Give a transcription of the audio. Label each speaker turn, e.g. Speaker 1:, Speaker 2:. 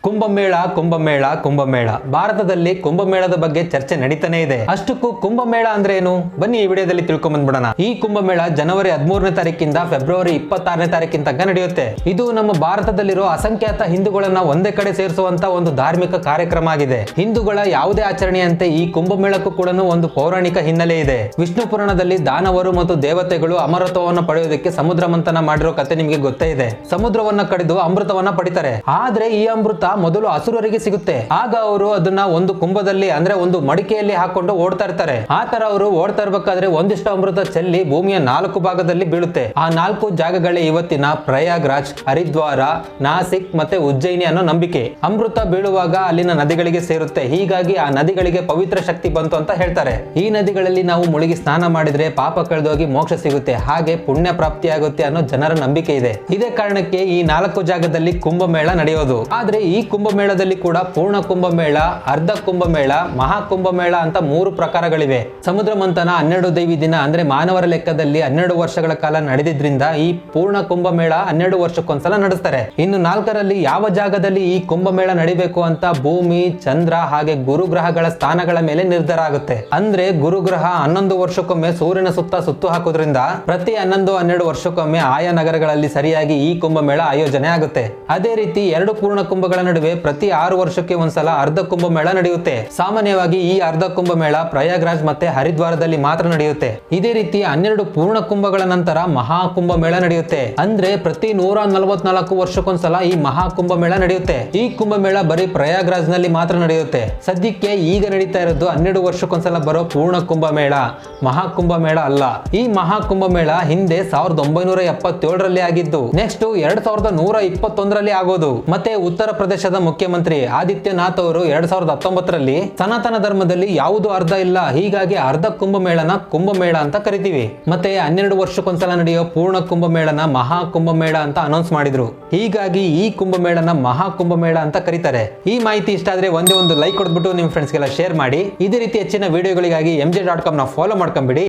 Speaker 1: ಕುಂಭಮೇಳ ಕುಂಭಮೇಳ ಕುಂಭಮೇಳ ಭಾರತದಲ್ಲಿ ಕುಂಭಮೇಳದ ಬಗ್ಗೆ ಚರ್ಚೆ ನಡೀತಾನೆ ಇದೆ. ಅಷ್ಟಕ್ಕೂ ಕುಂಭಮೇಳ ಅಂದ್ರೆ ಏನು, ಬನ್ನಿ ಈ ವಿಡಿಯೋದಲ್ಲಿ ತಿಳ್ಕೊಂಡ್ ಬಂದ್ಬಿಡೋಣ. ಈ ಕುಂಭಮೇಳ ಜನವರಿ 13ನೇ ತಾರೀಕಿಂದ ಫೆಬ್ರವರಿ 26ನೇ ತಾರೀಕಿನ ತನಕ ನಡೆಯುತ್ತೆ. ಇದು ನಮ್ಮ ಭಾರತದಲ್ಲಿರೋ ಅಸಂಖ್ಯಾತ ಹಿಂದೂಗಳನ್ನ ಒಂದೇ ಕಡೆ ಸೇರಿಸುವಂತ ಒಂದು ಧಾರ್ಮಿಕ ಕಾರ್ಯಕ್ರಮ ಆಗಿದೆ. ಹಿಂದೂಗಳ ಯಾವುದೇ ಆಚರಣೆಯಂತೆ ಈ ಕುಂಭಮೇಳಕ್ಕೂ ಕೂಡ ಒಂದು ಪೌರಾಣಿಕ ಹಿನ್ನೆಲೆ ಇದೆ. ವಿಷ್ಣು ಪುರಾಣದಲ್ಲಿ ದಾನವರು ಮತ್ತು ದೇವತೆಗಳು ಅಮೃತವನ್ನ ಪಡೆಯೋದಕ್ಕೆ ಸಮುದ್ರ ಮಂಥನ ಮಾಡಿರೋ ಕತೆ ನಿಮಗೆ ಗೊತ್ತೇ ಇದೆ. ಸಮುದ್ರವನ್ನ ಕಡಿದು ಅಮೃತವನ್ನ ಪಡಿತಾರೆ. ಆದ್ರೆ ಈ ಅಮೃತ ಮೊದಲು ಅಸುರರಿಗೆ ಸಿಗುತ್ತೆ. ಆಗ ಅವರು ಅದನ್ನ ಒಂದು ಕುಂಭದಲ್ಲಿ ಅಂದ್ರೆ ಒಂದು ಮಡಿಕೆಯಲ್ಲಿ ಹಾಕೊಂಡು ಓಡ್ತಾ ಇರ್ತಾರೆ. ಆ ತರ ಅವರು ಓಡ್ತಾ ಇರ್ಬೇಕಾದ್ರೆ ಒಂದಿಷ್ಟು ಅಮೃತ ಚೆಲ್ಲಿ ಭೂಮಿಯ 4 ಭಾಗದಲ್ಲಿ ಬೀಳುತ್ತೆ. ಆ 4 ಜಾಗಗಳೇ ಇವತ್ತಿನ ಪ್ರಯಾಗ್ರಾಜ್, ಹರಿದ್ವಾರ, ನಾಸಿಕ್ ಮತ್ತೆ ಉಜ್ಜಯಿನಿ ಅನ್ನೋ ನಂಬಿಕೆ. ಅಮೃತ ಬೀಳುವಾಗ ಅಲ್ಲಿನ ನದಿಗಳಿಗೆ ಸೇರುತ್ತೆ. ಹೀಗಾಗಿ ಆ ನದಿಗಳಿಗೆ ಪವಿತ್ರ ಶಕ್ತಿ ಬಂತು ಅಂತ ಹೇಳ್ತಾರೆ. ಈ ನದಿಗಳಲ್ಲಿ ನಾವು ಮುಳುಗಿ ಸ್ನಾನ ಮಾಡಿದ್ರೆ ಪಾಪ ಕಳೆದೋಗಿ ಮೋಕ್ಷ ಸಿಗುತ್ತೆ, ಹಾಗೆ ಪುಣ್ಯ ಪ್ರಾಪ್ತಿಯಾಗುತ್ತೆ ಅನ್ನೋ ಜನರ ನಂಬಿಕೆ ಇದೆ. ಇದೇ ಕಾರಣಕ್ಕೆ ಈ 4 ಜಾಗದಲ್ಲಿ ಕುಂಭಮೇಳ ನಡೆಯೋದು. ಆದ್ರೆ ಈ ಕುಂಭಮೇಳದಲ್ಲಿ ಕೂಡ ಪೂರ್ಣ ಕುಂಭಮೇಳ, ಅರ್ಧ ಕುಂಭಮೇಳ, ಮಹಾ ಕುಂಭಮೇಳ ಅಂತ 3 ಪ್ರಕಾರಗಳಿವೆ. ಸಮುದ್ರ ಮಂಥನ 12 ದೈವಿ ದಿನ ಅಂದ್ರೆ ಮಾನವರ ಲೆಕ್ಕದಲ್ಲಿ 12 ವರ್ಷಗಳ ಕಾಲ ನಡೆದಿದ್ರಿಂದ ಈ ಪೂರ್ಣ ಕುಂಭಮೇಳ 12 ವರ್ಷಕ್ಕೊಂದ್ಸಲ ನಡೆಸ್ತಾರೆ. ಇನ್ನು 4ರಲ್ಲಿ ಯಾವ ಜಾಗದಲ್ಲಿ ಈ ಕುಂಭಮೇಳ ನಡಿಬೇಕು ಅಂತ ಭೂಮಿ, ಚಂದ್ರ ಹಾಗೆ ಗುರುಗ್ರಹಗಳ ಸ್ಥಾನಗಳ ಮೇಲೆ ನಿರ್ಧಾರ ಆಗುತ್ತೆ. ಅಂದ್ರೆ ಗುರುಗ್ರಹ 11 ವರ್ಷಕ್ಕೊಮ್ಮೆ ಸೂರ್ಯನ ಸುತ್ತು ಹಾಕೋದ್ರಿಂದ ಪ್ರತಿ 11-12 ವರ್ಷಕ್ಕೊಮ್ಮೆ ಆಯಾ ನಗರಗಳಲ್ಲಿ ಸರಿಯಾಗಿ ಈ ಕುಂಭಮೇಳ ಆಯೋಜನೆ ಆಗುತ್ತೆ. ಅದೇ ರೀತಿ 2 ಪೂರ್ಣ ಕುಂಭಗಳ ನಡುವೆ ಪ್ರತಿ 6 ವರ್ಷಕ್ಕೆ ಒಂದ್ಸಲ ಅರ್ಧ ಕುಂಭಮೇಳ ನಡೆಯುತ್ತೆ. ಸಾಮಾನ್ಯವಾಗಿ ಈ ಅರ್ಧ ಕುಂಭಮೇಳ ಪ್ರಯಾಗ್ರಾಜ್ ಮತ್ತೆ ಹರಿದ್ವಾರದಲ್ಲಿ ಮಾತ್ರ ನಡೆಯುತ್ತೆ. ಇದೇ ರೀತಿ 12 ಪೂರ್ಣ ಕುಂಭಗಳ ನಂತರ ಮಹಾ ಕುಂಭಮೇಳ ನಡೆಯುತ್ತೆ. ಅಂದ್ರೆ ಪ್ರತಿ 144 ವರ್ಷಕ್ಕೊಂದ್ಸಲ ಈ ಮಹಾ ಕುಂಭಮೇಳ ನಡೆಯುತ್ತೆ. ಈ ಕುಂಭಮೇಳ ಬರೀ ಪ್ರಯಾಗ್ರಾಜ್ ನಲ್ಲಿ ಮಾತ್ರ ನಡೆಯುತ್ತೆ. ಸದ್ಯಕ್ಕೆ ಈಗ ನಡೀತಾ ಇರೋದು 12 ವರ್ಷಕ್ಕೊಂದ್ಸಲ ಬರೋ ಪೂರ್ಣ ಕುಂಭಮೇಳ, ಮಹಾ ಕುಂಭಮೇಳ ಅಲ್ಲ. ಈ ಮಹಾ ಕುಂಭಮೇಳ ಹಿಂದೆ 1977ರಲ್ಲಿ ಆಗಿದ್ದು, ನೆಕ್ಸ್ಟ್ 2121ರಲ್ಲಿ ಆಗೋದು. ಮತ್ತೆ ಉತ್ತರ ಪ್ರದೇಶದ ಮುಖ್ಯಮಂತ್ರಿ ಆದಿತ್ಯನಾಥ್ ಅವರು 2019ರಲ್ಲಿ ಸನಾತನ ಧರ್ಮದಲ್ಲಿ ಯಾವುದು ಅರ್ಧ ಇಲ್ಲ, ಹೀಗಾಗಿ ಅರ್ಧ ಕುಂಭಮೇಳನ ಕುಂಭಮೇಳ ಅಂತ ಕರಿತೀವಿ. ಮತ್ತೆ 12 ವರ್ಷಕ್ಕೊಂದ್ಸಲ ನಡೆಯೋ ಪೂರ್ಣ ಕುಂಭಮೇಳನ ಮಹಾ ಕುಂಭಮೇಳ ಅಂತ ಅನೌನ್ಸ್ ಮಾಡಿದ್ರು. ಹೀಗಾಗಿ ಈ ಕುಂಭಮೇಳನ ಮಹಾ ಕುಂಭಮೇಳ ಅಂತ ಕರೀತಾರೆ. ಈ ಮಾಹಿತಿ ಇಷ್ಟ ಆದ್ರೆ ಒಂದೇ ಒಂದು ಲೈಕ್ ಕೊಡ್ಬಿಟ್ಟು ನಿಮ್ ಫ್ರೆಂಡ್ಸ್ಗೆಲ್ಲ ಶೇರ್ ಮಾಡಿ. ಇದೇ ರೀತಿ ಹೆಚ್ಚಿನ ವಿಡಿಯೋಗಳಿಗಾಗಿ mj.com ನ ಫಾಲೋ ಮಾಡ್ಕೊಂಬಿಡಿ.